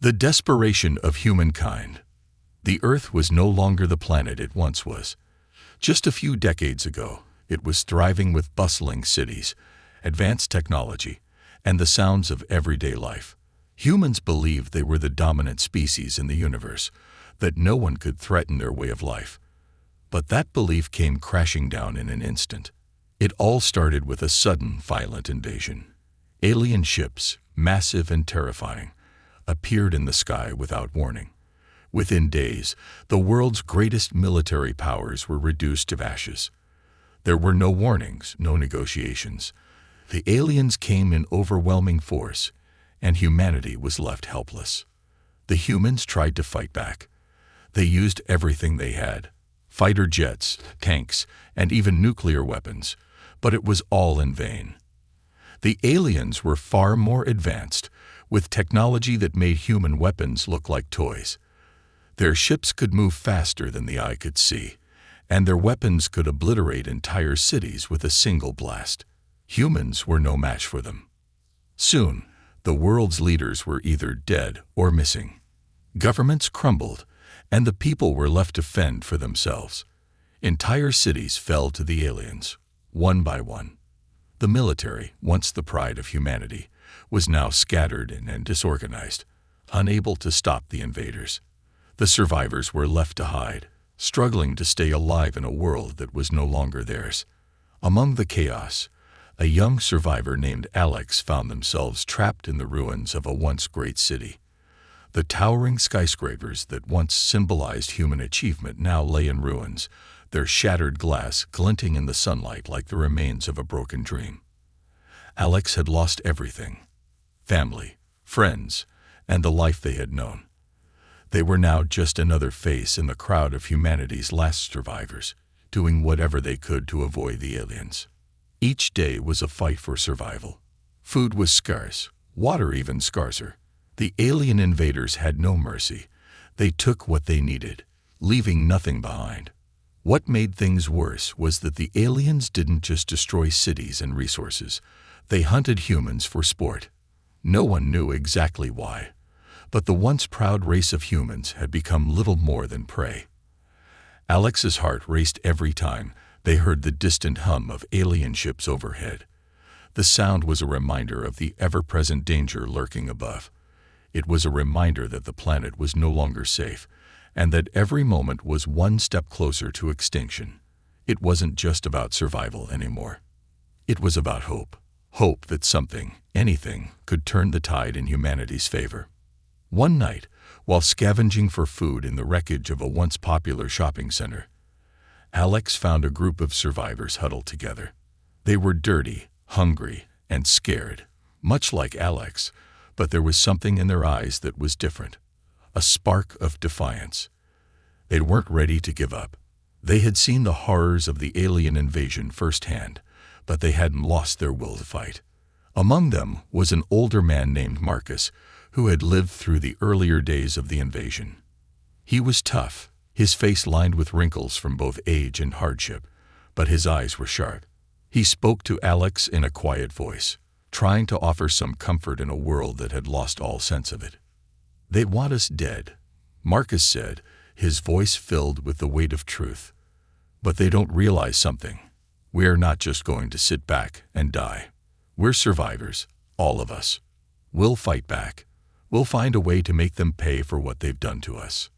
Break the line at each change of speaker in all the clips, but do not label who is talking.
The desperation of humankind. The Earth was no longer the planet it once was. Just a few decades ago, it was thriving with bustling cities, advanced technology, and the sounds of everyday life. Humans believed they were the dominant species in the universe, that no one could threaten their way of life. But that belief came crashing down in an instant. It all started with a sudden, violent invasion. Alien ships, massive and terrifying, appeared in the sky without warning. Within days, the world's greatest military powers were reduced to ashes. There were no warnings, no negotiations. The aliens came in overwhelming force, and humanity was left helpless. The humans tried to fight back. They used everything they had: fighter jets, tanks, and even nuclear weapons, but it was all in vain. The aliens were far more advanced, with technology that made human weapons look like toys. Their ships could move faster than the eye could see, and their weapons could obliterate entire cities with a single blast. Humans were no match for them. Soon, the world's leaders were either dead or missing. Governments crumbled, and the people were left to fend for themselves. Entire cities fell to the aliens, one by one. The military, once the pride of humanity, was now scattered and disorganized, unable to stop the invaders. The survivors were left to hide, struggling to stay alive in a world that was no longer theirs. Among the chaos, a young survivor named Alex found themselves trapped in the ruins of a once great city. The towering skyscrapers that once symbolized human achievement now lay in ruins, their shattered glass glinting in the sunlight like the remains of a broken dream. Alex had lost everything: family, friends, and the life they had known. They were now just another face in the crowd of humanity's last survivors, doing whatever they could to avoid the aliens. Each day was a fight for survival. Food was scarce, water even scarcer. The alien invaders had no mercy. They took what they needed, leaving nothing behind. What made things worse was that the aliens didn't just destroy cities and resources. They hunted humans for sport. No one knew exactly why, but the once proud race of humans had become little more than prey. Alex's heart raced every time they heard the distant hum of alien ships overhead. The sound was a reminder of the ever-present danger lurking above. It was a reminder that the planet was no longer safe, and that every moment was one step closer to extinction. It wasn't just about survival anymore. It was about hope. Hope that something, anything, could turn the tide in humanity's favor. One night, while scavenging for food in the wreckage of a once popular shopping center, Alex found a group of survivors huddled together. They were dirty, hungry, and scared, much like Alex, but there was something in their eyes that was different. A spark of defiance. They weren't ready to give up. They had seen the horrors of the alien invasion firsthand, but they hadn't lost their will to fight. Among them was an older man named Marcus, who had lived through the earlier days of the invasion. He was tough, his face lined with wrinkles from both age and hardship, but his eyes were sharp. He spoke to Alex in a quiet voice, trying to offer some comfort in a world that had lost all sense of it. "They want us dead," Marcus said, his voice filled with the weight of truth. "But they don't realize something. We are not just going to sit back and die. We're survivors, all of us. We'll fight back. We'll find a way to make them pay for what they've done to us."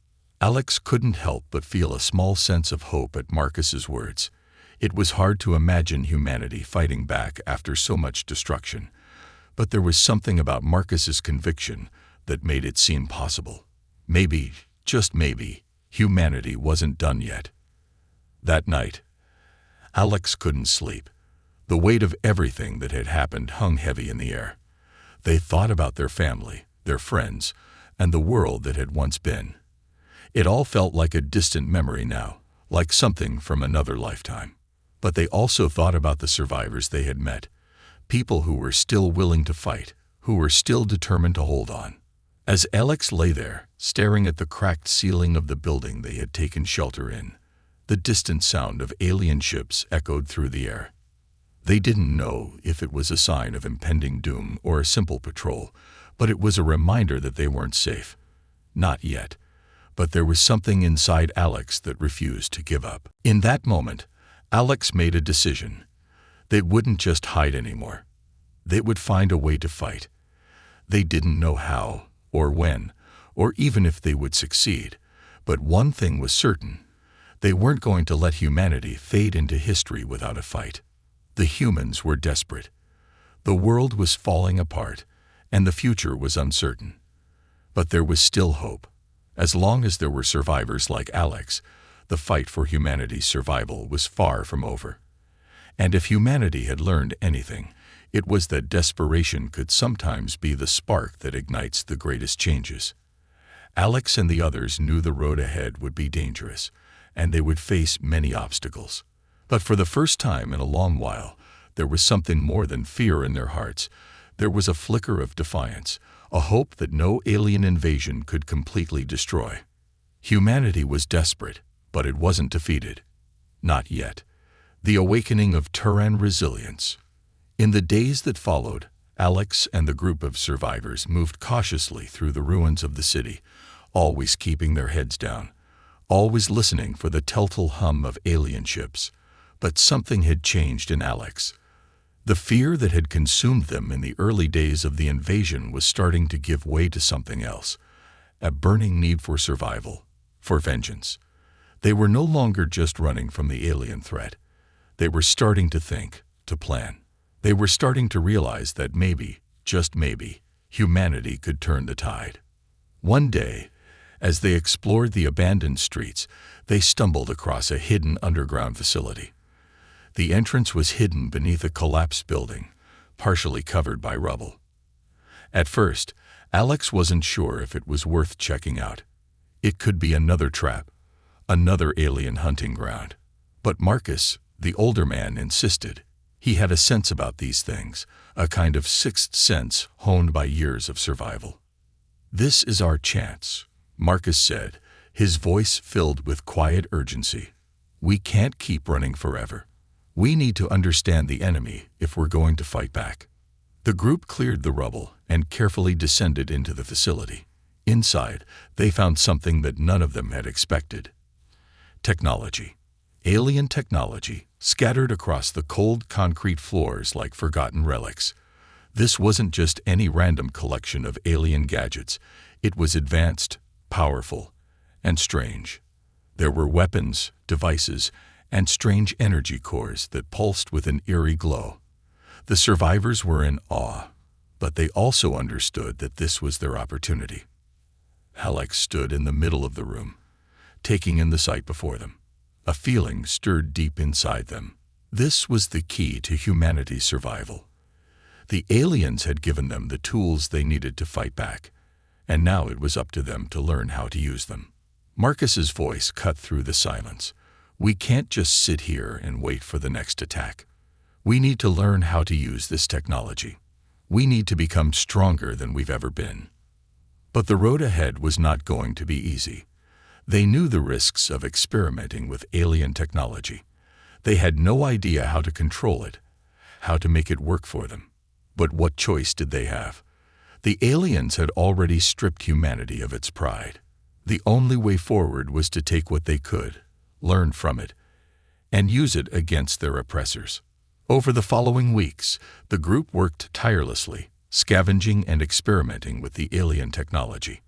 Alex couldn't help but feel a small sense of hope at Marcus's words. It was hard to imagine humanity fighting back after so much destruction, but there was something about Marcus's conviction that made it seem possible. Maybe, just maybe, humanity wasn't done yet. That night, Alex couldn't sleep. The weight of everything that had happened hung heavy in the air. They thought about their family, their friends, and the world that had once been. It all felt like a distant memory now, like something from another lifetime. But they also thought about the survivors they had met, people who were still willing to fight, who were still determined to hold on. As Alex lay there, staring at the cracked ceiling of the building they had taken shelter in, the distant sound of alien ships echoed through the air. They didn't know if it was a sign of impending doom or a simple patrol, But it was a reminder that they weren't safe. Not yet. But there was something inside Alex that refused to give up. In that moment, Alex made a decision. They wouldn't just hide anymore. They would find a way to fight. They didn't know how, or when, or even if they would succeed. But one thing was certain. They weren't going to let humanity fade into history without a fight. The humans were desperate. The world was falling apart, and the future was uncertain. But there was still hope. As long as there were survivors like Alex, the fight for humanity's survival was far from over. And if humanity had learned anything, it was that desperation could sometimes be the spark that ignites the greatest changes. Alex and the others knew the road ahead would be dangerous, and they would face many obstacles. But for the first time in a long while, there was something more than fear in their hearts. There was a flicker of defiance, a hope that no alien invasion could completely destroy. Humanity was desperate, but it wasn't defeated. Not yet. The awakening of Terran resilience. In the days that followed, Alex and the group of survivors moved cautiously through the ruins of the city, always keeping their heads down, always listening for the telltale hum of alien ships. But something had changed in Alex. The fear that had consumed them in the early days of the invasion was starting to give way to something else, a burning need for survival, for vengeance. They were no longer just running from the alien threat. They were starting to think, to plan. They were starting to realize that maybe, just maybe, humanity could turn the tide. One day, as they explored the abandoned streets, they stumbled across a hidden underground facility. The entrance was hidden beneath a collapsed building, partially covered by rubble. At first, Alex wasn't sure if it was worth checking out. It could be another trap, another alien hunting ground. But Marcus, the older man, insisted. He had a sense about these things, a kind of sixth sense honed by years of survival. "This is our chance," Marcus said, his voice filled with quiet urgency. "We can't keep running forever. We need to understand the enemy if we're going to fight back." The group cleared the rubble and carefully descended into the facility. Inside, they found something that none of them had expected. Technology. Alien technology, scattered across the cold concrete floors like forgotten relics. This wasn't just any random collection of alien gadgets. It was advanced, powerful, and strange. There were weapons, devices, and strange energy cores that pulsed with an eerie glow. The survivors were in awe, but they also understood that this was their opportunity. Alex stood in the middle of the room, taking in the sight before them. A feeling stirred deep inside them. This was the key to humanity's survival. The aliens had given them the tools they needed to fight back, and now it was up to them to learn how to use them. Marcus's voice cut through the silence. "We can't just sit here and wait for the next attack. We need to learn how to use this technology. We need to become stronger than we've ever been." But the road ahead was not going to be easy. They knew the risks of experimenting with alien technology. They had no idea how to control it, how to make it work for them. But what choice did they have? The aliens had already stripped humanity of its pride. The only way forward was to take what they could, learn from it, and use it against their oppressors. Over the following weeks, the group worked tirelessly, scavenging and experimenting with the alien technology.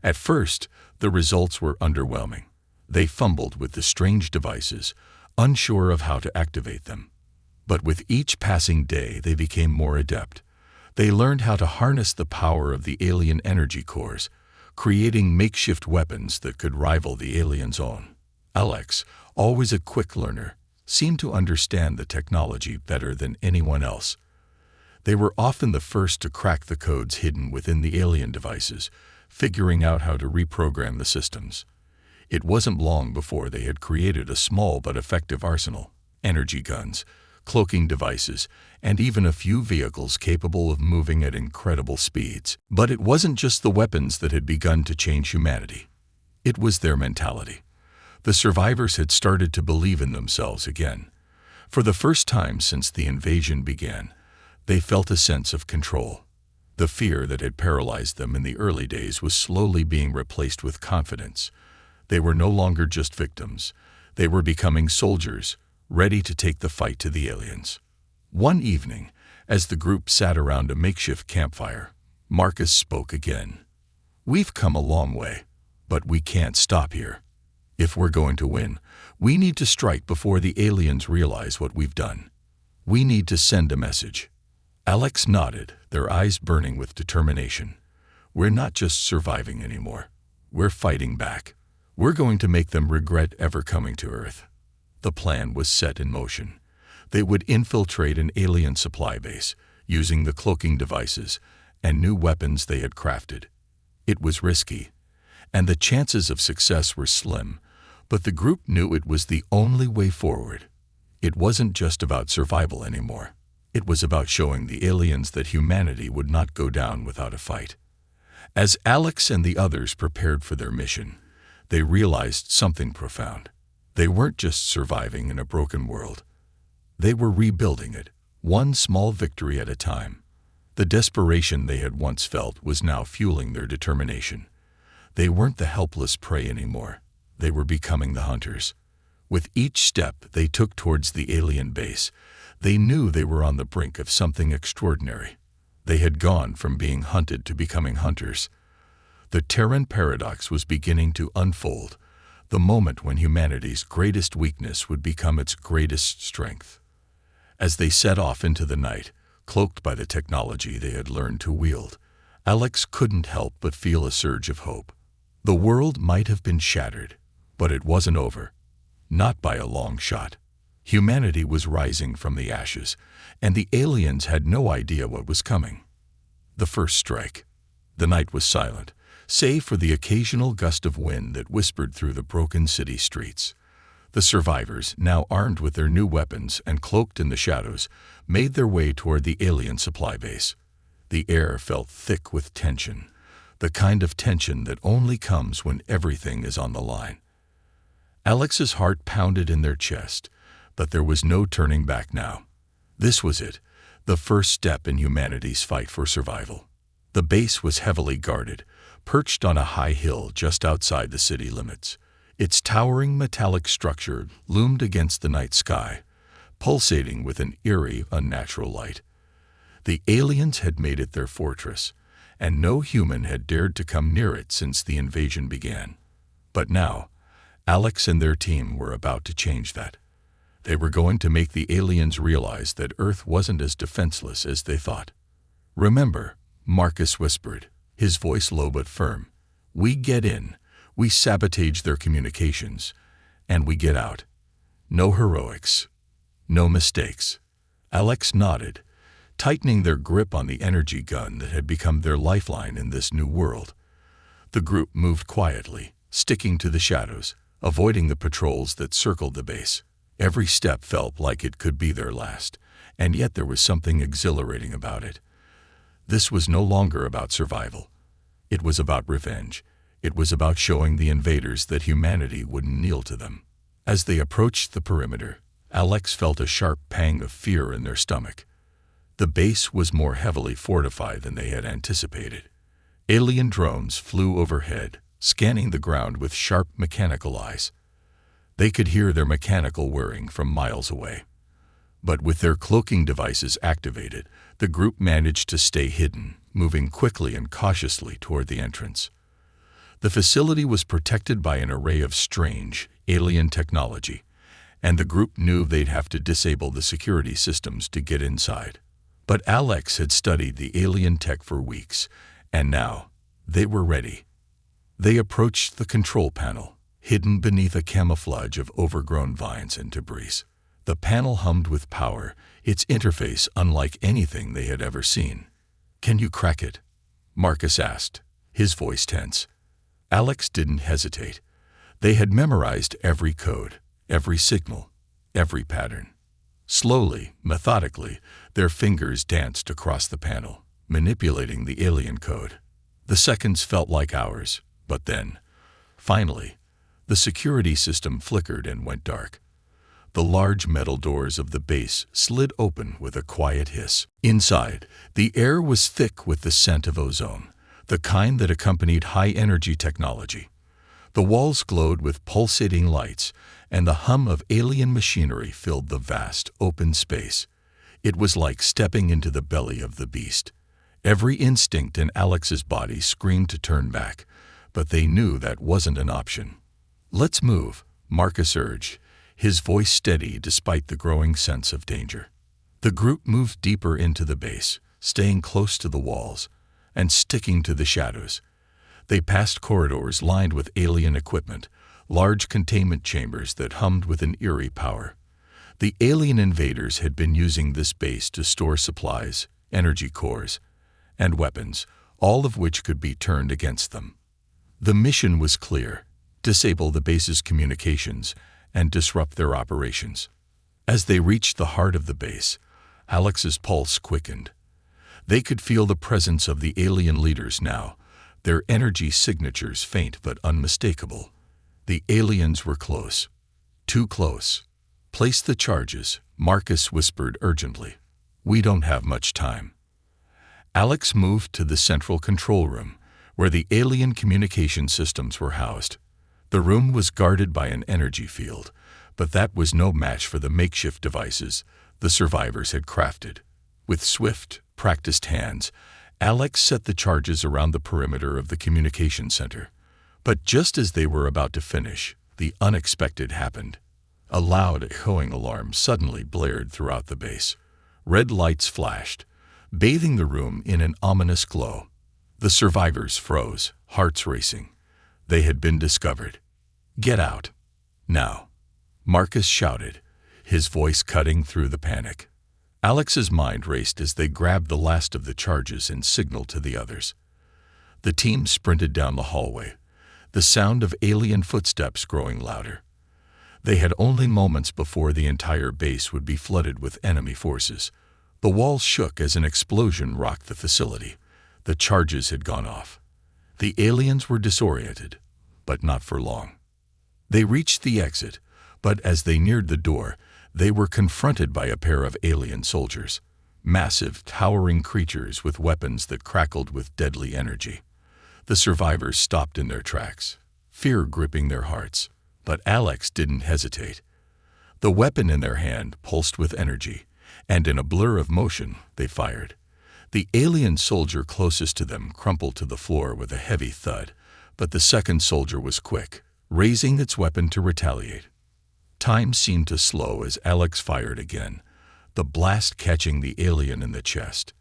At first, the results were underwhelming. They fumbled with the strange devices, unsure of how to activate them. But with each passing day, they became more adept. They learned how to harness the power of the alien energy cores, creating makeshift weapons that could rival the aliens' own. Alex, always a quick learner, seemed to understand the technology better than anyone else. They were often the first to crack the codes hidden within the alien devices, figuring out how to reprogram the systems. It wasn't long before they had created a small but effective arsenal, energy guns, cloaking devices, and even a few vehicles capable of moving at incredible speeds. But it wasn't just the weapons that had begun to change humanity. It was their mentality. The survivors had started to believe in themselves again. For the first time since the invasion began, they felt a sense of control. The fear that had paralyzed them in the early days was slowly being replaced with confidence. They were no longer just victims. They were becoming soldiers, ready to take the fight to the aliens. One evening, as the group sat around a makeshift campfire, Marcus spoke again. "We've come a long way, but we can't stop here. If we're going to win, we need to strike before the aliens realize what we've done. We need to send a message." Alex nodded, their eyes burning with determination. "We're not just surviving anymore. We're fighting back. We're going to make them regret ever coming to Earth." The plan was set in motion. They would infiltrate an alien supply base, using the cloaking devices and new weapons they had crafted. It was risky, and the chances of success were slim, but the group knew it was the only way forward. It wasn't just about survival anymore. It was about showing the aliens that humanity would not go down without a fight. As Alex and the others prepared for their mission, they realized something profound. They weren't just surviving in a broken world. They were rebuilding it, one small victory at a time. The desperation they had once felt was now fueling their determination. They weren't the helpless prey anymore. They were becoming the hunters. With each step they took towards the alien base, they knew they were on the brink of something extraordinary. They had gone from being hunted to becoming hunters. The Terran Paradox was beginning to unfold, the moment when humanity's greatest weakness would become its greatest strength. As they set off into the night, cloaked by the technology they had learned to wield, Alex couldn't help but feel a surge of hope. The world might have been shattered, but it wasn't over. Not by a long shot. Humanity was rising from the ashes, and the aliens had no idea what was coming. The first strike. The night was silent, save for the occasional gust of wind that whispered through the broken city streets. The survivors, now armed with their new weapons and cloaked in the shadows, made their way toward the alien supply base. The air felt thick with tension, the kind of tension that only comes when everything is on the line. Alex's heart pounded in their chest, but there was no turning back now. This was it, the first step in humanity's fight for survival. The base was heavily guarded, perched on a high hill just outside the city limits. Its towering metallic structure loomed against the night sky, pulsating with an eerie, unnatural light. The aliens had made it their fortress, and no human had dared to come near it since the invasion began. But now, Alex and their team were about to change that. They were going to make the aliens realize that Earth wasn't as defenseless as they thought. "Remember," Marcus whispered, his voice low but firm, "we get in, we sabotage their communications, and we get out. No heroics, no mistakes." Alex nodded, tightening their grip on the energy gun that had become their lifeline in this new world. The group moved quietly, sticking to the shadows, avoiding the patrols that circled the base. Every step felt like it could be their last, and yet there was something exhilarating about it. This was no longer about survival. It was about revenge. It was about showing the invaders that humanity wouldn't kneel to them. As they approached the perimeter, Alex felt a sharp pang of fear in their stomach. The base was more heavily fortified than they had anticipated. Alien drones flew overhead, scanning the ground with sharp mechanical eyes. They could hear their mechanical whirring from miles away. But with their cloaking devices activated, the group managed to stay hidden, moving quickly and cautiously toward the entrance. The facility was protected by an array of strange, alien technology, and the group knew they'd have to disable the security systems to get inside. But Alex had studied the alien tech for weeks, and now they were ready. They approached the control panel, hidden beneath a camouflage of overgrown vines and debris. The panel hummed with power, its interface unlike anything they had ever seen. "Can you crack it?" Marcus asked, his voice tense. Alex didn't hesitate. They had memorized every code, every signal, every pattern. Slowly, methodically, their fingers danced across the panel, manipulating the alien code. The seconds felt like hours, but then, finally, the security system flickered and went dark. The large metal doors of the base slid open with a quiet hiss. Inside, the air was thick with the scent of ozone, the kind that accompanied high-energy technology. The walls glowed with pulsating lights, and the hum of alien machinery filled the vast, open space. It was like stepping into the belly of the beast. Every instinct in Alex's body screamed to turn back, but they knew that wasn't an option. "Let's move," Marcus urged, his voice steady despite the growing sense of danger. The group moved deeper into the base, staying close to the walls and sticking to the shadows. They passed corridors lined with alien equipment, large containment chambers that hummed with an eerie power. The alien invaders had been using this base to store supplies, energy cores, and weapons, all of which could be turned against them. The mission was clear: disable the base's communications and disrupt their operations. As they reached the heart of the base, Alex's pulse quickened. They could feel the presence of the alien leaders now, their energy signatures faint but unmistakable. The aliens were close. Too close. "Place the charges," Marcus whispered urgently. "We don't have much time." Alex moved to the central control room, where the alien communication systems were housed. The room was guarded by an energy field, but that was no match for the makeshift devices the survivors had crafted. With swift, practiced hands, Alex set the charges around the perimeter of the communication center. But just as they were about to finish, the unexpected happened. A loud, echoing alarm suddenly blared throughout the base. Red lights flashed, bathing the room in an ominous glow. The survivors froze, hearts racing. They had been discovered. "Get out. Now," Marcus shouted, his voice cutting through the panic. Alex's mind raced as they grabbed the last of the charges and signaled to the others. The team sprinted down the hallway, the sound of alien footsteps growing louder. They had only moments before the entire base would be flooded with enemy forces. The walls shook as an explosion rocked the facility. The charges had gone off. The aliens were disoriented, but not for long. They reached the exit, but as they neared the door, they were confronted by a pair of alien soldiers, massive, towering creatures with weapons that crackled with deadly energy. The survivors stopped in their tracks, fear gripping their hearts, but Alex didn't hesitate. The weapon in their hand pulsed with energy, and in a blur of motion, they fired. The alien soldier closest to them crumpled to the floor with a heavy thud, but the second soldier was quick, raising its weapon to retaliate. Time seemed to slow as Alex fired again, the blast catching the alien in the chest.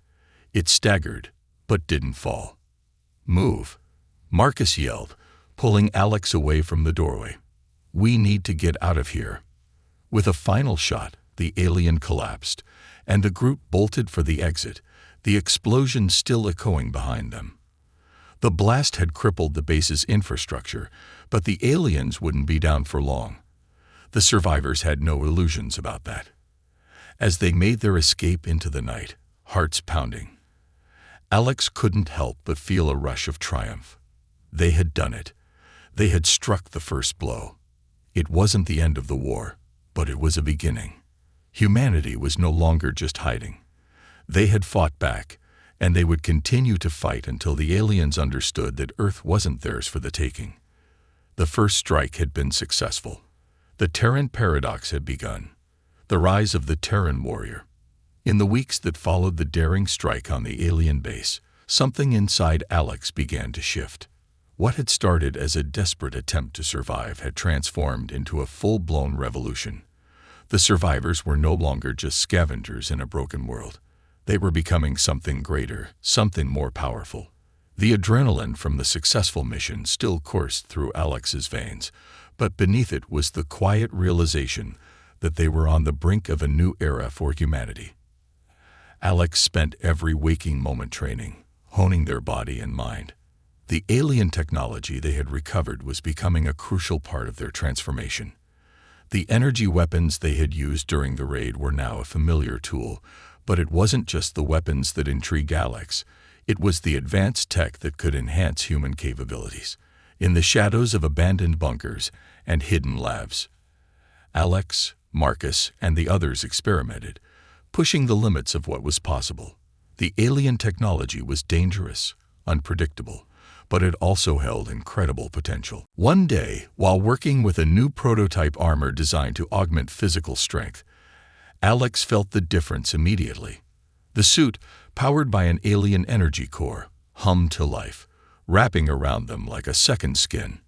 It staggered, but didn't fall. "Move," Marcus yelled, pulling Alex away from the doorway. "We need to get out of here." With a final shot, the alien collapsed, and the group bolted for the exit, the explosion still echoing behind them. The blast had crippled the base's infrastructure, but the aliens wouldn't be down for long. The survivors had no illusions about that. As they made their escape into the night, hearts pounding, Alex couldn't help but feel a rush of triumph. They had done it. They had struck the first blow. It wasn't the end of the war, but it was a beginning. Humanity was no longer just hiding. They had fought back, and they would continue to fight until the aliens understood that Earth wasn't theirs for the taking. The first strike had been successful. The Terran Paradox had begun, the rise of the Terran warrior. In the weeks that followed the daring strike on the alien base, something inside Alex began to shift. What had started as a desperate attempt to survive had transformed into a full-blown revolution. The survivors were no longer just scavengers in a broken world. They were becoming something greater, something more powerful. The adrenaline from the successful mission still coursed through Alex's veins, but beneath it was the quiet realization that they were on the brink of a new era for humanity. Alex spent every waking moment training, honing their body and mind. The alien technology they had recovered was becoming a crucial part of their transformation. The energy weapons they had used during the raid were now a familiar tool, but it wasn't just the weapons that intrigued Alex. It was the advanced tech that could enhance human capabilities. In the shadows of abandoned bunkers and hidden labs, Alex, Marcus and the others experimented, pushing the limits of what was possible. The alien technology was dangerous, unpredictable, but it also held incredible potential. One day, while working with a new prototype armor designed to augment physical strength, Alex felt the difference immediately. The suit, powered by an alien energy core, hummed to life, wrapping around them like a second skin.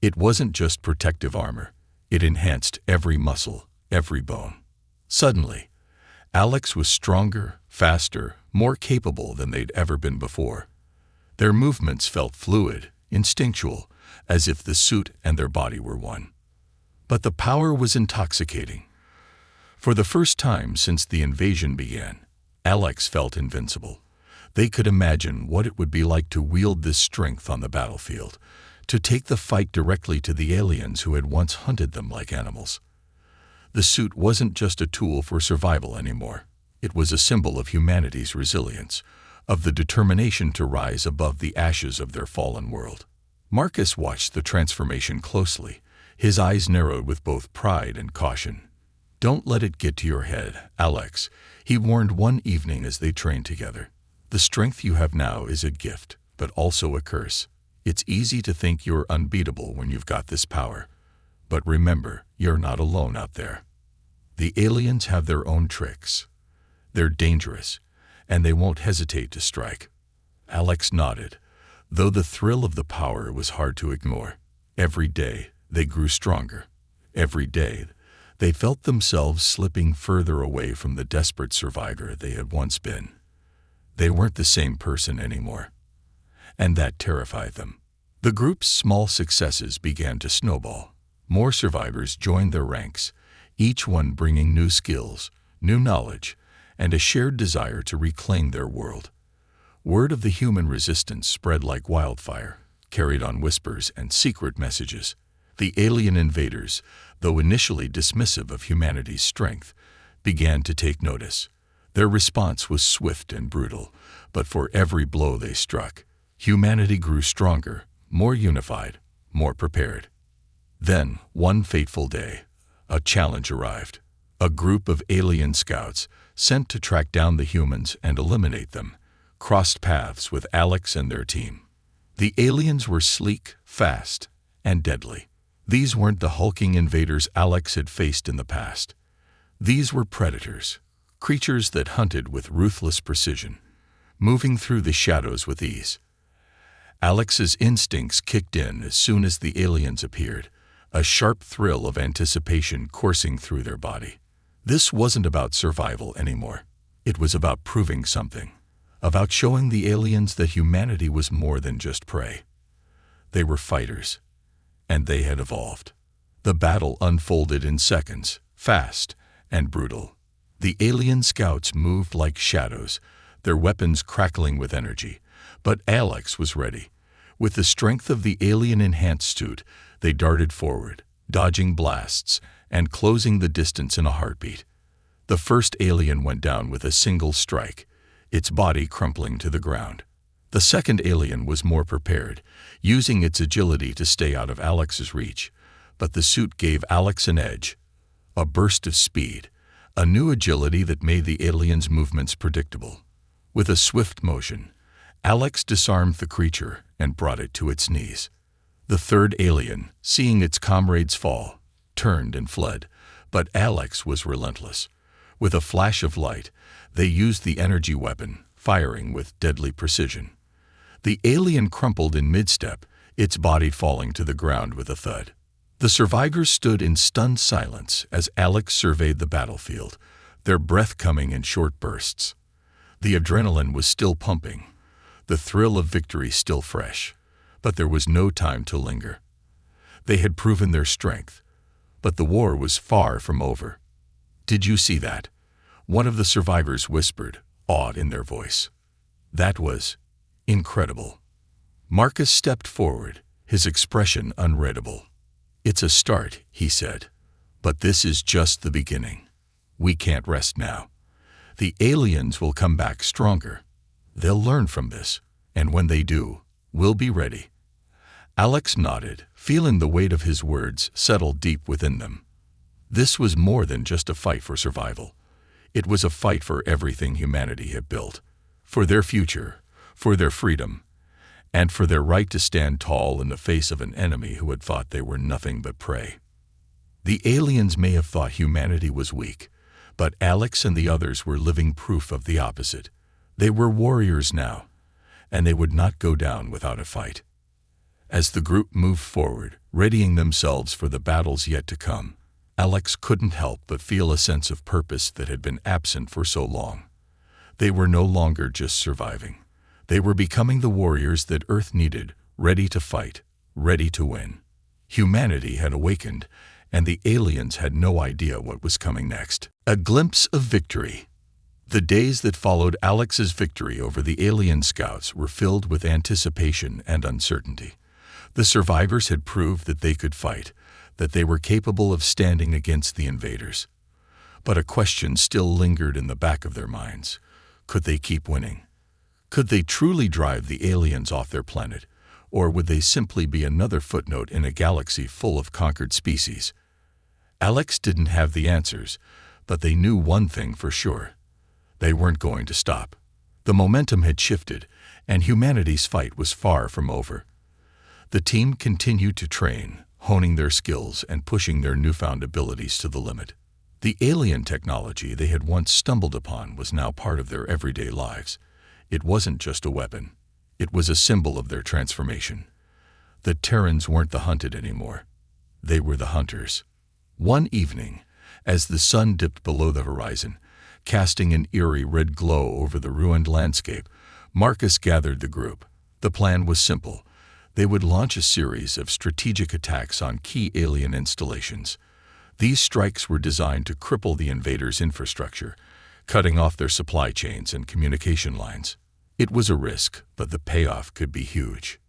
It wasn't just protective armor. It enhanced every muscle, every bone. Suddenly, Alex was stronger, faster, more capable than they'd ever been before. Their movements felt fluid, instinctual, as if the suit and their body were one. But the power was intoxicating. For the first time since the invasion began, Alex felt invincible. They could imagine what it would be like to wield this strength on the battlefield, to take the fight directly to the aliens who had once hunted them like animals. The suit wasn't just a tool for survival anymore. It was a symbol of humanity's resilience, of the determination to rise above the ashes of their fallen world. Marcus watched the transformation closely, his eyes narrowed with both pride and caution. "Don't let it get to your head, Alex," he warned one evening as they trained together. "The strength you have now is a gift, but also a curse. It's easy to think you're unbeatable when you've got this power. But remember, you're not alone out there. The aliens have their own tricks. They're dangerous, and they won't hesitate to strike." Alex nodded, though the thrill of the power was hard to ignore. Every day, they grew stronger. Every day, they felt themselves slipping further away from the desperate survivor they had once been. They weren't the same person anymore, and that terrified them. The group's small successes began to snowball. More survivors joined their ranks, each one bringing new skills, new knowledge, and a shared desire to reclaim their world. Word of the human resistance spread like wildfire, carried on whispers and secret messages. The alien invaders, though initially dismissive of humanity's strength, began to take notice. Their response was swift and brutal, but for every blow they struck, humanity grew stronger, more unified, more prepared. Then, one fateful day, a challenge arrived. A group of alien scouts, sent to track down the humans and eliminate them, crossed paths with Alex and their team. The aliens were sleek, fast, and deadly. These weren't the hulking invaders Alex had faced in the past. These were predators, creatures that hunted with ruthless precision, moving through the shadows with ease. Alex's instincts kicked in as soon as the aliens appeared, a sharp thrill of anticipation coursing through their body. This wasn't about survival anymore. It was about proving something, about showing the aliens that humanity was more than just prey. They were fighters, and they had evolved. The battle unfolded in seconds, fast and brutal. The alien scouts moved like shadows, their weapons crackling with energy, but Alex was ready. With the strength of the alien-enhanced suit, they darted forward, dodging blasts and closing the distance in a heartbeat. The first alien went down with a single strike, its body crumpling to the ground. The second alien was more prepared, using its agility to stay out of Alex's reach, but the suit gave Alex an edge, a burst of speed, a new agility that made the alien's movements predictable. With a swift motion, Alex disarmed the creature and brought it to its knees. The third alien, seeing its comrades fall, turned and fled, but Alex was relentless. With a flash of light, they used the energy weapon, firing with deadly precision. The alien crumpled in mid-step, its body falling to the ground with a thud. The survivors stood in stunned silence as Alex surveyed the battlefield, their breath coming in short bursts. The adrenaline was still pumping, the thrill of victory still fresh, but there was no time to linger. They had proven their strength, but the war was far from over. "Did you see that?" one of the survivors whispered, awed in their voice. "That was incredible." Marcus stepped forward, his expression unreadable. "It's a start," he said, "but this is just the beginning. We can't rest now. The aliens will come back stronger. They'll learn from this, and when they do, we'll be ready." Alex nodded, feeling the weight of his words settle deep within them. This was more than just a fight for survival. It was a fight for everything humanity had built, for their future, for their freedom, and for their right to stand tall in the face of an enemy who had thought they were nothing but prey. The aliens may have thought humanity was weak, but Alex and the others were living proof of the opposite. They were warriors now, and they would not go down without a fight. As the group moved forward, readying themselves for the battles yet to come, Alex couldn't help but feel a sense of purpose that had been absent for so long. They were no longer just surviving. They were becoming the warriors that Earth needed, ready to fight, ready to win. Humanity had awakened, and the aliens had no idea what was coming next. A glimpse of victory. The days that followed Alex's victory over the alien scouts were filled with anticipation and uncertainty. The survivors had proved that they could fight, that they were capable of standing against the invaders. But a question still lingered in the back of their minds. Could they keep winning? Could they truly drive the aliens off their planet, or would they simply be another footnote in a galaxy full of conquered species? Alex didn't have the answers, but they knew one thing for sure. They weren't going to stop. The momentum had shifted, and humanity's fight was far from over. The team continued to train, honing their skills and pushing their newfound abilities to the limit. The alien technology they had once stumbled upon was now part of their everyday lives. It wasn't just a weapon. It was a symbol of their transformation. The Terrans weren't the hunted anymore. They were the hunters. One evening, as the sun dipped below the horizon, casting an eerie red glow over the ruined landscape, Marcus gathered the group. The plan was simple. They would launch a series of strategic attacks on key alien installations. These strikes were designed to cripple the invaders' infrastructure, cutting off their supply chains and communication lines. It was a risk, but the payoff could be huge.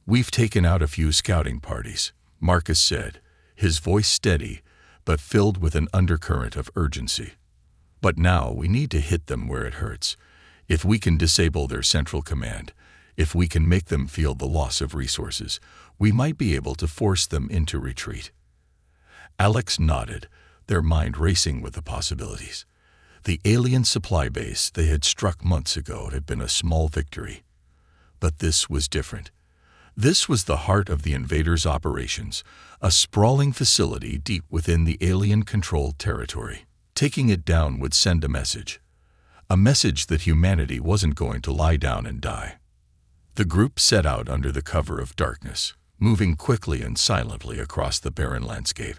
"We've taken out a few scouting parties," Marcus said, his voice steady, but filled with an undercurrent of urgency. "But now we need to hit them where it hurts. If we can disable their central command, if we can make them feel the loss of resources, we might be able to force them into retreat." Alex nodded, their mind racing with the possibilities. The alien supply base they had struck months ago had been a small victory. But this was different. This was the heart of the invaders' operations, a sprawling facility deep within the alien-controlled territory. Taking it down would send a message that humanity wasn't going to lie down and die. The group set out under the cover of darkness, moving quickly and silently across the barren landscape.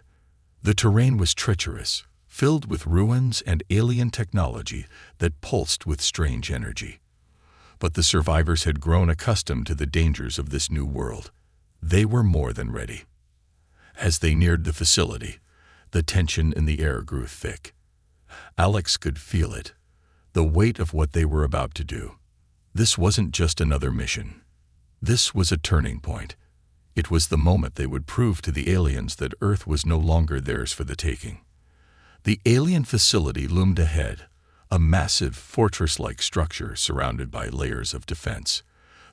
The terrain was treacherous, filled with ruins and alien technology that pulsed with strange energy. But the survivors had grown accustomed to the dangers of this new world. They were more than ready. As they neared the facility, the tension in the air grew thick. Alex could feel it, the weight of what they were about to do. This wasn't just another mission. This was a turning point. It was the moment they would prove to the aliens that Earth was no longer theirs for the taking. The alien facility loomed ahead, a massive fortress-like structure surrounded by layers of defense.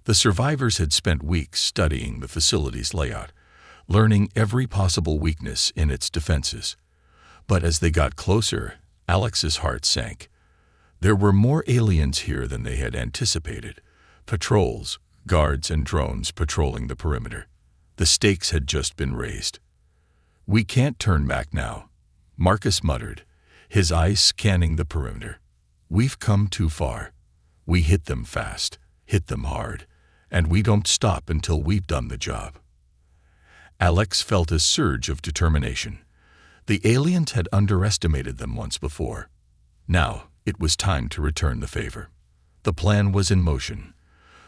The survivors had spent weeks studying the facility's layout, learning every possible weakness in its defenses. But as they got closer, Alex's heart sank. There were more aliens here than they had anticipated. Patrols, guards, and drones patrolling the perimeter. The stakes had just been raised. "We can't turn back now," Marcus muttered, his eyes scanning the perimeter. "We've come too far. We hit them fast, hit them hard, and we don't stop until we've done the job." Alex felt a surge of determination. The aliens had underestimated them once before. Now, it was time to return the favor. The plan was in motion.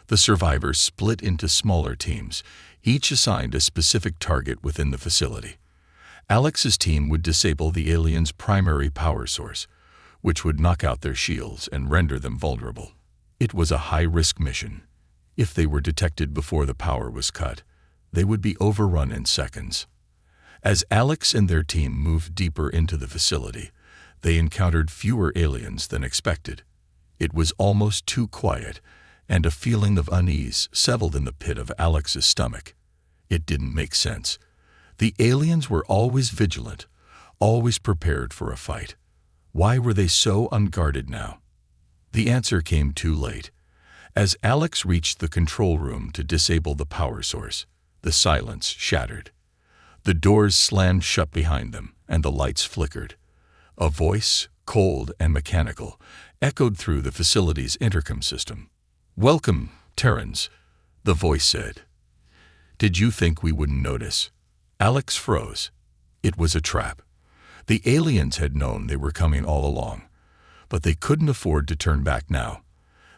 The survivors split into smaller teams, each assigned a specific target within the facility. Alex's team would disable the aliens' primary power source, which would knock out their shields and render them vulnerable. It was a high-risk mission. If they were detected before the power was cut, they would be overrun in seconds. As Alex and their team moved deeper into the facility, they encountered fewer aliens than expected. It was almost too quiet, and a feeling of unease settled in the pit of Alex's stomach. It didn't make sense. The aliens were always vigilant, always prepared for a fight. Why were they so unguarded now? The answer came too late. As Alex reached the control room to disable the power source, the silence shattered. The doors slammed shut behind them, and the lights flickered. A voice, cold and mechanical, echoed through the facility's intercom system. "Welcome, Terrans," the voice said. "Did you think we wouldn't notice?" Alex froze. It was a trap. The aliens had known they were coming all along, but they couldn't afford to turn back now.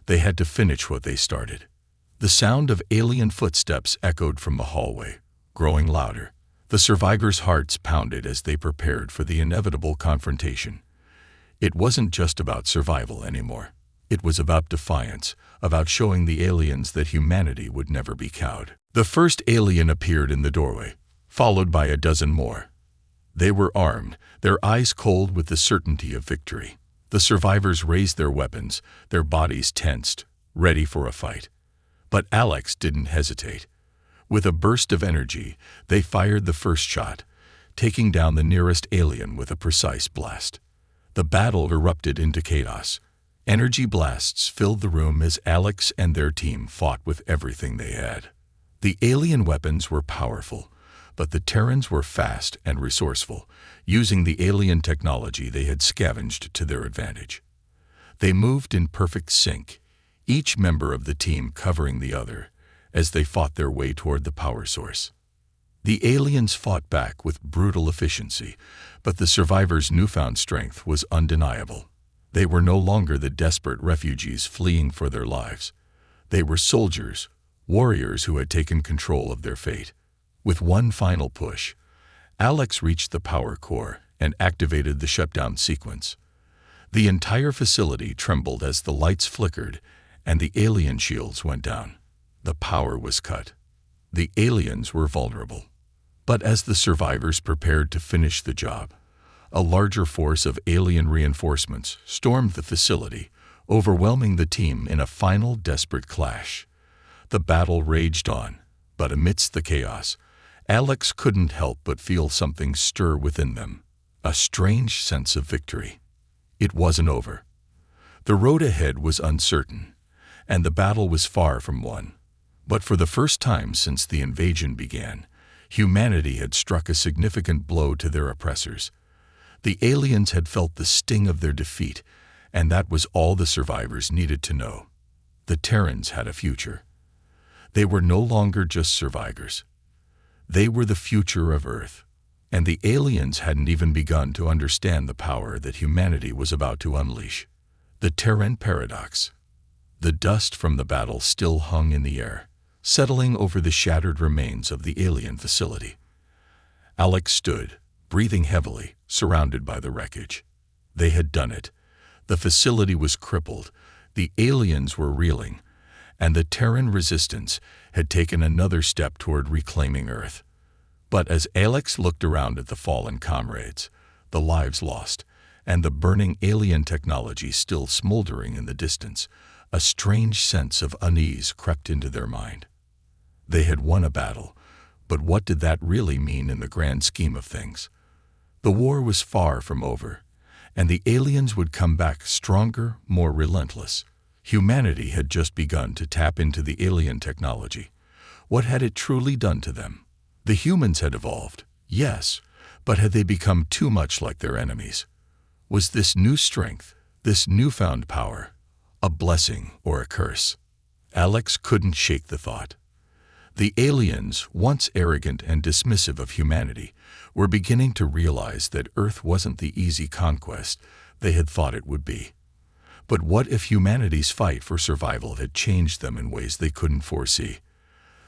They had to finish what they started. The sound of alien footsteps echoed from the hallway, growing louder. The survivors' hearts pounded as they prepared for the inevitable confrontation. It wasn't just about survival anymore. It was about defiance, about showing the aliens that humanity would never be cowed. The first alien appeared in the doorway, followed by a dozen more. They were armed, their eyes cold with the certainty of victory. The survivors raised their weapons, their bodies tensed, ready for a fight. But Alex didn't hesitate. With a burst of energy, they fired the first shot, taking down the nearest alien with a precise blast. The battle erupted into chaos. Energy blasts filled the room as Alex and their team fought with everything they had. The alien weapons were powerful, but the Terrans were fast and resourceful, using the alien technology they had scavenged to their advantage. They moved in perfect sync, each member of the team covering the other, as they fought their way toward the power source. The aliens fought back with brutal efficiency, but the survivors' newfound strength was undeniable. They were no longer the desperate refugees fleeing for their lives. They were soldiers, warriors who had taken control of their fate. With one final push, Alex reached the power core and activated the shutdown sequence. The entire facility trembled as the lights flickered and the alien shields went down. The power was cut. The aliens were vulnerable. But as the survivors prepared to finish the job, a larger force of alien reinforcements stormed the facility, overwhelming the team in a final desperate clash. The battle raged on, but amidst the chaos, Alex couldn't help but feel something stir within them, a strange sense of victory. It wasn't over. The road ahead was uncertain, and the battle was far from won. But for the first time since the invasion began, humanity had struck a significant blow to their oppressors. The aliens had felt the sting of their defeat, and that was all the survivors needed to know. The Terrans had a future. They were no longer just survivors. They were the future of Earth, and the aliens hadn't even begun to understand the power that humanity was about to unleash. The Terran Paradox. The dust from the battle still hung in the air, settling over the shattered remains of the alien facility. Alex stood, breathing heavily, surrounded by the wreckage. They had done it. The facility was crippled, the aliens were reeling, and the Terran resistance had taken another step toward reclaiming Earth. But as Alex looked around at the fallen comrades, the lives lost, and the burning alien technology still smoldering in the distance, a strange sense of unease crept into their mind. They had won a battle, but what did that really mean in the grand scheme of things? The war was far from over, and the aliens would come back stronger, more relentless. Humanity had just begun to tap into the alien technology. What had it truly done to them? The humans had evolved, yes, but had they become too much like their enemies? Was this new strength, this newfound power, a blessing or a curse? Alex couldn't shake the thought. The aliens, once arrogant and dismissive of humanity, were beginning to realize that Earth wasn't the easy conquest they had thought it would be. But what if humanity's fight for survival had changed them in ways they couldn't foresee?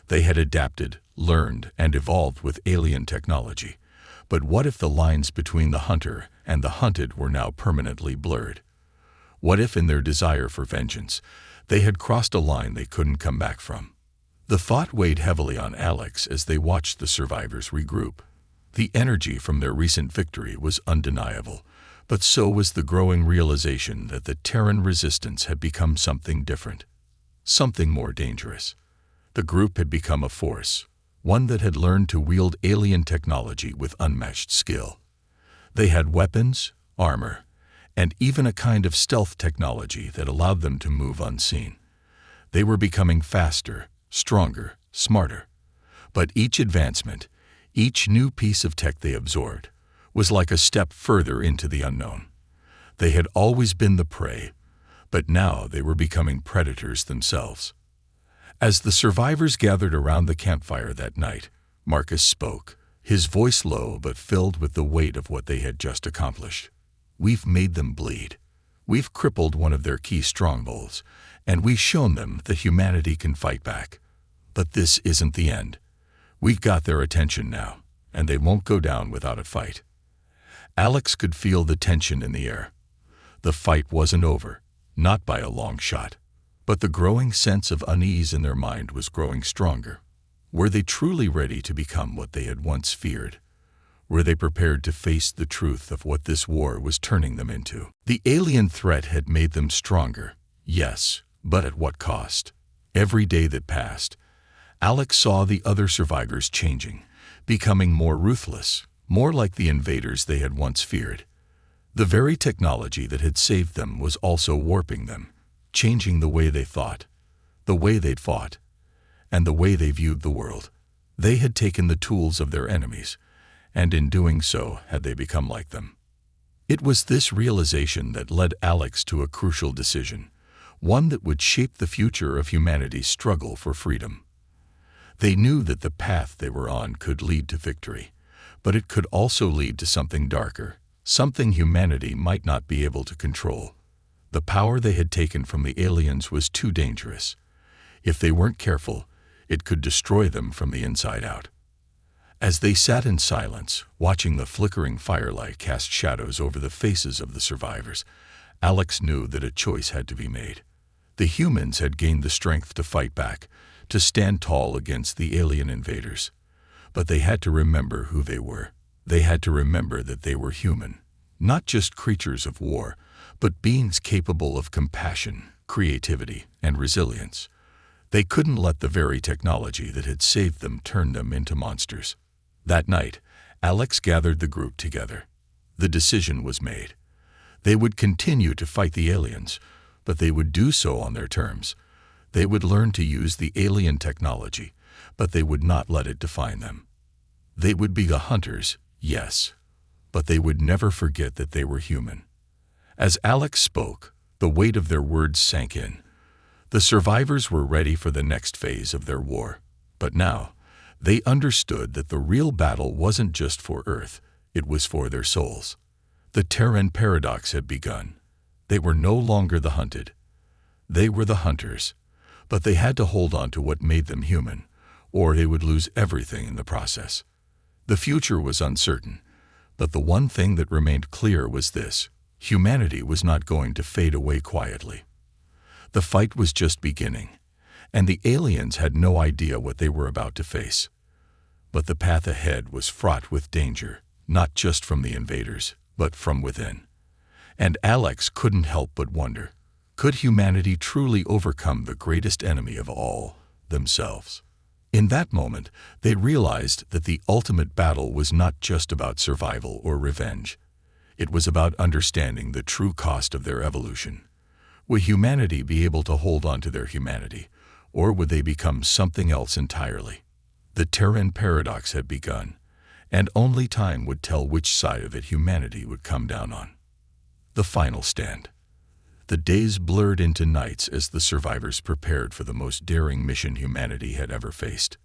They had adapted, learned, and evolved with alien technology. But what if the lines between the hunter and the hunted were now permanently blurred? What if in their desire for vengeance, they had crossed a line they couldn't come back from? The thought weighed heavily on Alex as they watched the survivors regroup. The energy from their recent victory was undeniable, but so was the growing realization that the Terran resistance had become something different, something more dangerous. The group had become a force, one that had learned to wield alien technology with unmatched skill. They had weapons, armor, and even a kind of stealth technology that allowed them to move unseen. They were becoming faster, stronger, smarter. But each advancement, each new piece of tech they absorbed, was like a step further into the unknown. They had always been the prey, but now they were becoming predators themselves. As the survivors gathered around the campfire that night, Marcus spoke, his voice low but filled with the weight of what they had just accomplished. "We've made them bleed. We've crippled one of their key strongholds, and we've shown them that humanity can fight back. But this isn't the end. We've got their attention now, and they won't go down without a fight." Alex could feel the tension in the air. The fight wasn't over, not by a long shot. But the growing sense of unease in their mind was growing stronger. Were they truly ready to become what they had once feared? Were they prepared to face the truth of what this war was turning them into? The alien threat had made them stronger, yes, but at what cost? Every day that passed, Alex saw the other survivors changing, becoming more ruthless, more like the invaders they had once feared. The very technology that had saved them was also warping them, changing the way they thought, the way they'd fought, and the way they viewed the world. They had taken the tools of their enemies, and in doing so had they become like them. It was this realization that led Alex to a crucial decision, one that would shape the future of humanity's struggle for freedom. They knew that the path they were on could lead to victory, but it could also lead to something darker, something humanity might not be able to control. The power they had taken from the aliens was too dangerous. If they weren't careful, it could destroy them from the inside out. As they sat in silence, watching the flickering firelight cast shadows over the faces of the survivors, Alex knew that a choice had to be made. The humans had gained the strength to fight back, to stand tall against the alien invaders. But they had to remember who they were. They had to remember that they were human, not just creatures of war, but beings capable of compassion, creativity, and resilience. They couldn't let the very technology that had saved them turn them into monsters. That night, Alex gathered the group together. The decision was made. They would continue to fight the aliens, but they would do so on their terms. They would learn to use the alien technology, but they would not let it define them. They would be the hunters, yes, but they would never forget that they were human. As Alex spoke, the weight of their words sank in. The survivors were ready for the next phase of their war. But now, they understood that the real battle wasn't just for Earth, it was for their souls. The Terran Paradox had begun. They were no longer the hunted. They were the hunters. But they had to hold on to what made them human, or they would lose everything in the process. The future was uncertain, but the one thing that remained clear was this: humanity was not going to fade away quietly. The fight was just beginning, and the aliens had no idea what they were about to face. But the path ahead was fraught with danger, not just from the invaders, but from within. And Alex couldn't help but wonder, could humanity truly overcome the greatest enemy of all, themselves? In that moment, they realized that the ultimate battle was not just about survival or revenge. It was about understanding the true cost of their evolution. Would humanity be able to hold on to their humanity, or would they become something else entirely? The Terran Paradox had begun, and only time would tell which side of it humanity would come down on. The final stand. The days blurred into nights as the survivors prepared for the most daring mission humanity had ever faced.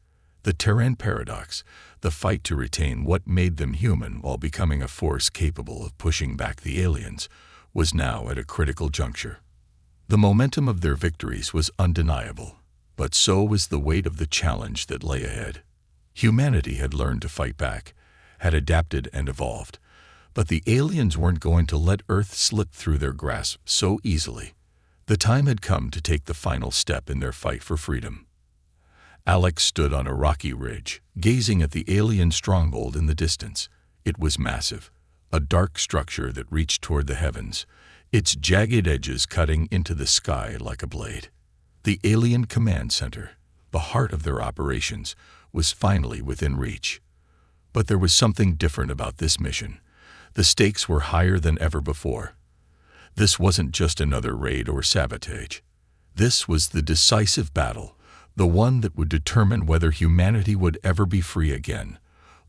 The Terran Paradox, the fight to retain what made them human while becoming a force capable of pushing back the aliens, was now at a critical juncture. The momentum of their victories was undeniable, but so was the weight of the challenge that lay ahead. Humanity had learned to fight back, had adapted and evolved, but the aliens weren't going to let Earth slip through their grasp so easily. The time had come to take the final step in their fight for freedom. Alex stood on a rocky ridge, gazing at the alien stronghold in the distance. It was massive, a dark structure that reached toward the heavens, its jagged edges cutting into the sky like a blade. The alien command center, the heart of their operations, was finally within reach. But there was something different about this mission. The stakes were higher than ever before. This wasn't just another raid or sabotage. This was the decisive battle, the one that would determine whether humanity would ever be free again,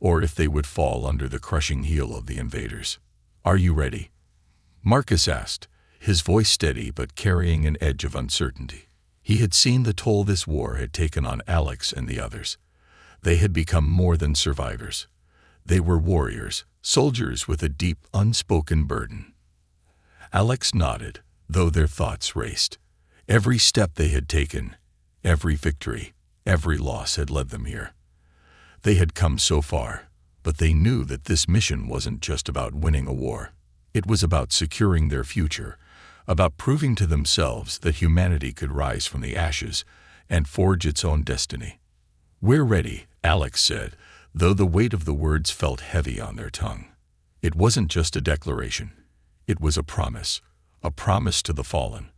or if they would fall under the crushing heel of the invaders. "Are you ready?" Marcus asked, his voice steady but carrying an edge of uncertainty. He had seen the toll this war had taken on Alex and the others. They had become more than survivors. They were warriors, soldiers with a deep, unspoken burden. Alex nodded, though their thoughts raced. Every step they had taken, every victory, every loss had led them here. They had come so far, but they knew that this mission wasn't just about winning a war. It was about securing their future, about proving to themselves that humanity could rise from the ashes and forge its own destiny. "We're ready," Alex said, though the weight of the words felt heavy on their tongue. It wasn't just a declaration. It was a promise to the fallen,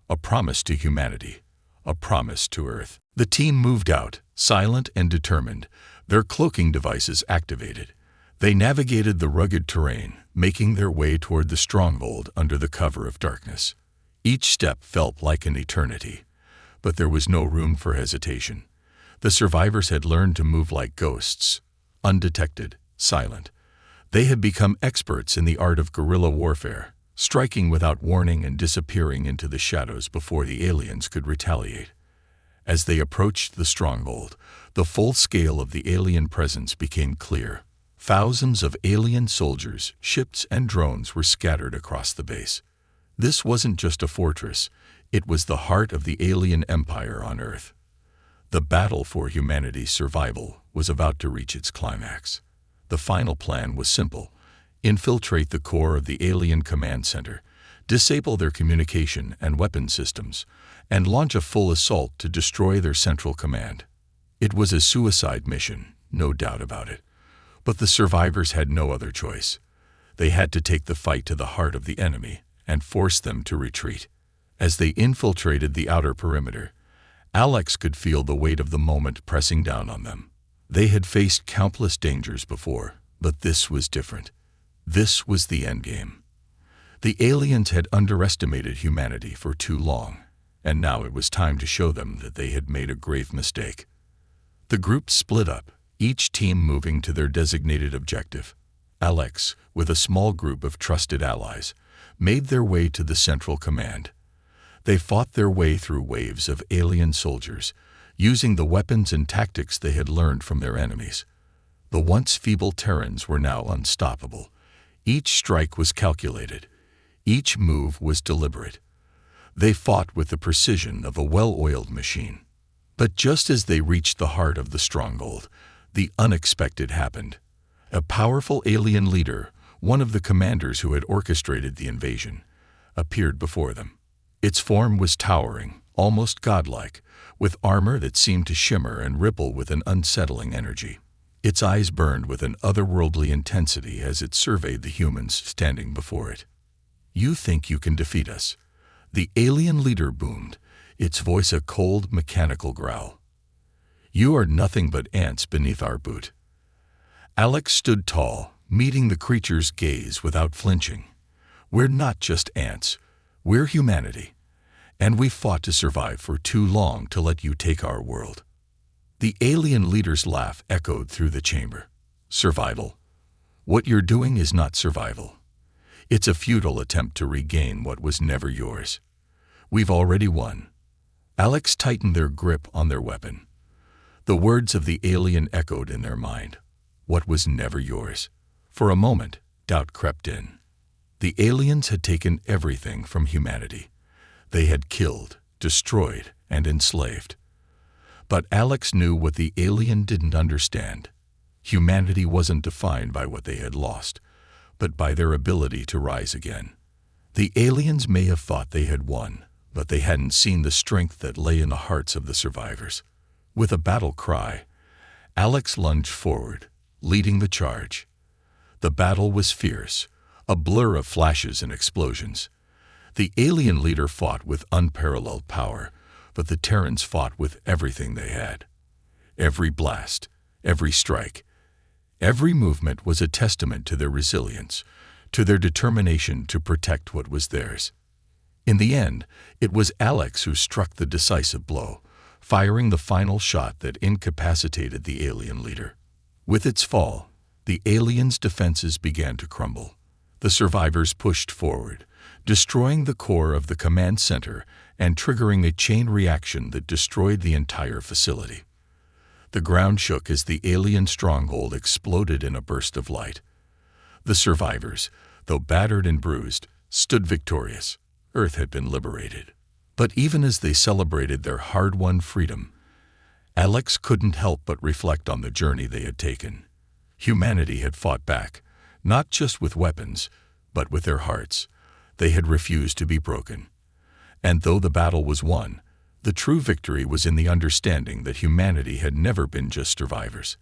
a promise to humanity, a promise to Earth. The team moved out, silent and determined, their cloaking devices activated. They navigated the rugged terrain, making their way toward the stronghold under the cover of darkness. Each step felt like an eternity, but there was no room for hesitation. The survivors had learned to move like ghosts, undetected, silent. They had become experts in the art of guerrilla warfare, striking without warning and disappearing into the shadows before the aliens could retaliate. As they approached the stronghold, the full scale of the alien presence became clear. Thousands of alien soldiers, ships, and drones were scattered across the base. This wasn't just a fortress, it was the heart of the alien empire on Earth. The battle for humanity's survival was about to reach its climax. The final plan was simple: infiltrate the core of the alien command center, disable their communication and weapon systems, and launch a full assault to destroy their central command. It was a suicide mission, no doubt about it. But the survivors had no other choice. They had to take the fight to the heart of the enemy and force them to retreat. As they infiltrated the outer perimeter, Alex could feel the weight of the moment pressing down on them. They had faced countless dangers before, but this was different. This was the endgame. The aliens had underestimated humanity for too long, and now it was time to show them that they had made a grave mistake. The group split up, each team moving to their designated objective. Alex, with a small group of trusted allies, made their way to the central command. They fought their way through waves of alien soldiers, using the weapons and tactics they had learned from their enemies. The once feeble Terrans were now unstoppable. Each strike was calculated. Each move was deliberate. They fought with the precision of a well-oiled machine. But just as they reached the heart of the stronghold, the unexpected happened. A powerful alien leader, one of the commanders who had orchestrated the invasion, appeared before them. Its form was towering, almost godlike, with armor that seemed to shimmer and ripple with an unsettling energy. Its eyes burned with an otherworldly intensity as it surveyed the humans standing before it. "You think you can defeat us?" The alien leader boomed, its voice a cold, mechanical growl. "You are nothing but ants beneath our boot." Alex stood tall, meeting the creature's gaze without flinching. "We're not just ants. We're humanity. And we fought to survive for too long to let you take our world." The alien leader's laugh echoed through the chamber. "Survival? What you're doing is not survival. It's a futile attempt to regain what was never yours. We've already won." Alex tightened their grip on their weapon. The words of the alien echoed in their mind. What was never yours? For a moment, doubt crept in. The aliens had taken everything from humanity. They had killed, destroyed, and enslaved. But Alex knew what the alien didn't understand. Humanity wasn't defined by what they had lost, but by their ability to rise again. The aliens may have thought they had won, but they hadn't seen the strength that lay in the hearts of the survivors. With a battle cry, Alex lunged forward, leading the charge. The battle was fierce, a blur of flashes and explosions. The alien leader fought with unparalleled power, but the Terrans fought with everything they had. Every blast, every strike, every movement was a testament to their resilience, to their determination to protect what was theirs. In the end, it was Alex who struck the decisive blow, firing the final shot that incapacitated the alien leader. With its fall, the aliens' defenses began to crumble. The survivors pushed forward, destroying the core of the command center and triggering a chain reaction that destroyed the entire facility. The ground shook as the alien stronghold exploded in a burst of light. The survivors, though battered and bruised, stood victorious. Earth had been liberated. But even as they celebrated their hard-won freedom, Alex couldn't help but reflect on the journey they had taken. Humanity had fought back, not just with weapons, but with their hearts. They had refused to be broken. And though the battle was won, the true victory was in the understanding that humanity had never been just survivors.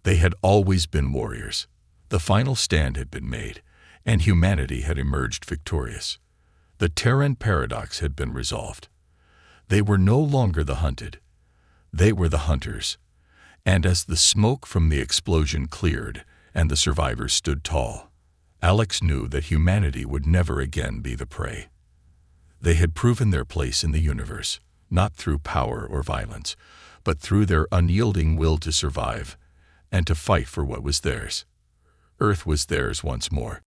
They had always been warriors. The final stand had been made, and humanity had emerged victorious. The Terran Paradox had been resolved. They were no longer the hunted. They were the hunters. And as the smoke from the explosion cleared and the survivors stood tall, Alex knew that humanity would never again be the prey. They had proven their place in the universe, not through power or violence, but through their unyielding will to survive and to fight for what was theirs. Earth was theirs once more.